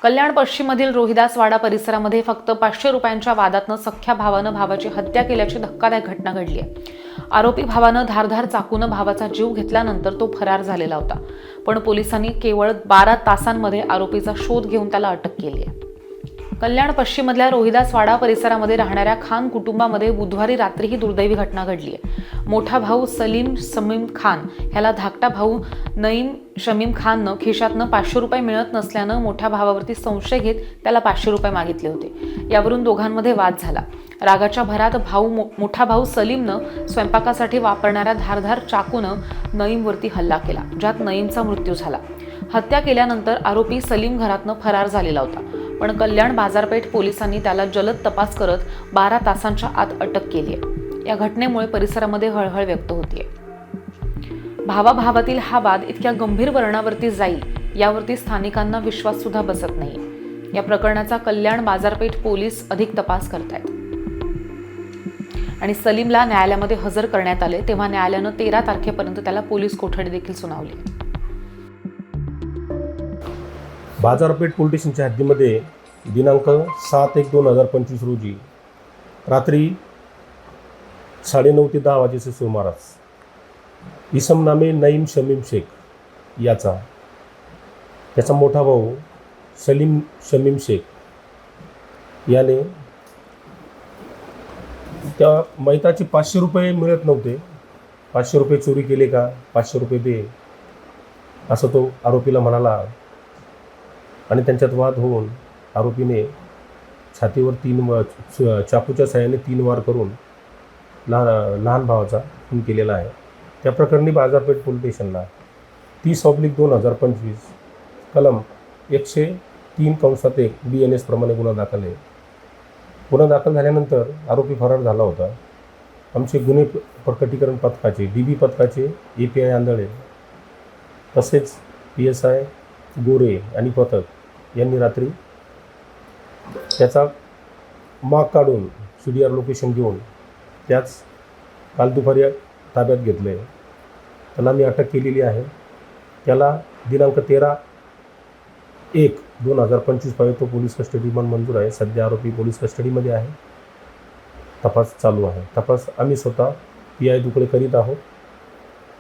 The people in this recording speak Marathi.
कल्याण पश्चिममधील रोहिदासवाडा परिसरामध्ये फक्त 500 रुपयांच्या वादातनं सख्ख्या भावानं भावाची हत्या केल्याची धक्कादायक घटना घडली आहे। आरोपी भावानं धारधार चाकूनं भावाचा जीव घेतल्यानंतर तो फरार झालेला होता, पण पोलिसांनी केवळ 12 तासांमध्ये आरोपीचा शोध घेऊन त्याला अटक केली आहे। कल्याण पश्चिममधल्या रोहिदासवाडा परिसरामध्ये राहणाऱ्या खान कुटुंबामध्ये बुधवारी रात्री ही दुर्दैवी घटना घडली आहे। मोठा भाऊ सलीम शमीम खान ह्याला धाकटा भाऊ नईम शमीम खाननं खिशातनं 500 रुपये मिळत नसल्यानं मोठ्या भावावरती संशय घेत त्याला 500 रुपये मागितले होते। यावरून दोघांमध्ये वाद झाला। रागाच्या भरात मोठा भाऊ सलीमनं स्वयंपाकासाठी वापरणाऱ्या धारधार चाकूनं नईमवरती हल्ला केला, ज्यात नईमचा मृत्यू झाला। हत्या केल्यानंतर आरोपी सलीम घरातनं फरार झालेला होता, पण कल्याण बाजारपेठ पोलिसांनी त्याला जलद तपास करत 12 तासांच्या आत अटक केली आहे। या घटनेमुळे परिसरामध्ये हळहळ व्यक्त होतीये। भावाभावातील हा वाद इतक्या गंभीर वळणावरती जाईल यावरती स्थानिकांना विश्वास सुद्धा बसत नाही। या प्रकरणाचा कल्याण बाजारपेठ पोलीस अधिक तपास करतायत आणि सलीमला न्यायालयामध्ये हजर करण्यात आले, तेव्हा न्यायालयानं 13 तारखेपर्यंत त्याला पोलीस कोठडी देखील सुनावली। बाजारपेठ पोलीस स्टेशनच्या हद्दीमध्ये दिनांक 7/1/2025 रोजी रात्री 9:30 ते 10 वाजेच्या सुमारास इसम नामे नईम शमीम शेख याचा त्याचा मोठा भाऊ सलीम शमीम शेख याने त्या मैताचे 500 रुपये मिळत नव्हते। 500 रुपये चोरी केले का, 500 रुपये दे असं तो आरोपीला म्हणाला आणि त्यांच्यात वाद होऊन आरोपीने छातीवर चाकूच्या साहाय्याने 3 वार करून लहान भावाचा खून केलेला आहे। त्या प्रकरणी बाजारपेठ पोलीस स्टेशनला 30/2025 कलम 103(1) BNS प्रमाणे गुन्हा दाखल आहे। गुन्हा दाखल झाल्यानंतर आरोपी फरार झाला होता। आमचे गुन्हे प्रकटीकरण पथकाचे DB पथकाचे API आंधळे तसेच PSI गोरे आणि पथक यांनी रात्री त्याचा माग काढून CDR लोकेशन घेऊन त्याच काल दुपारी ताब्यात घेतलं आहे। त्याला मी अटक केलेली आहे। त्याला दिनांक 13/1/2025 पर्यंत पोलीस कस्टडी मंजूर आहे। सध्या आरोपी पोलीस कस्टडीमध्ये आहे। तपास चालू आहे। तपास आम्ही स्वतः PI दुकडे करीत आहोत।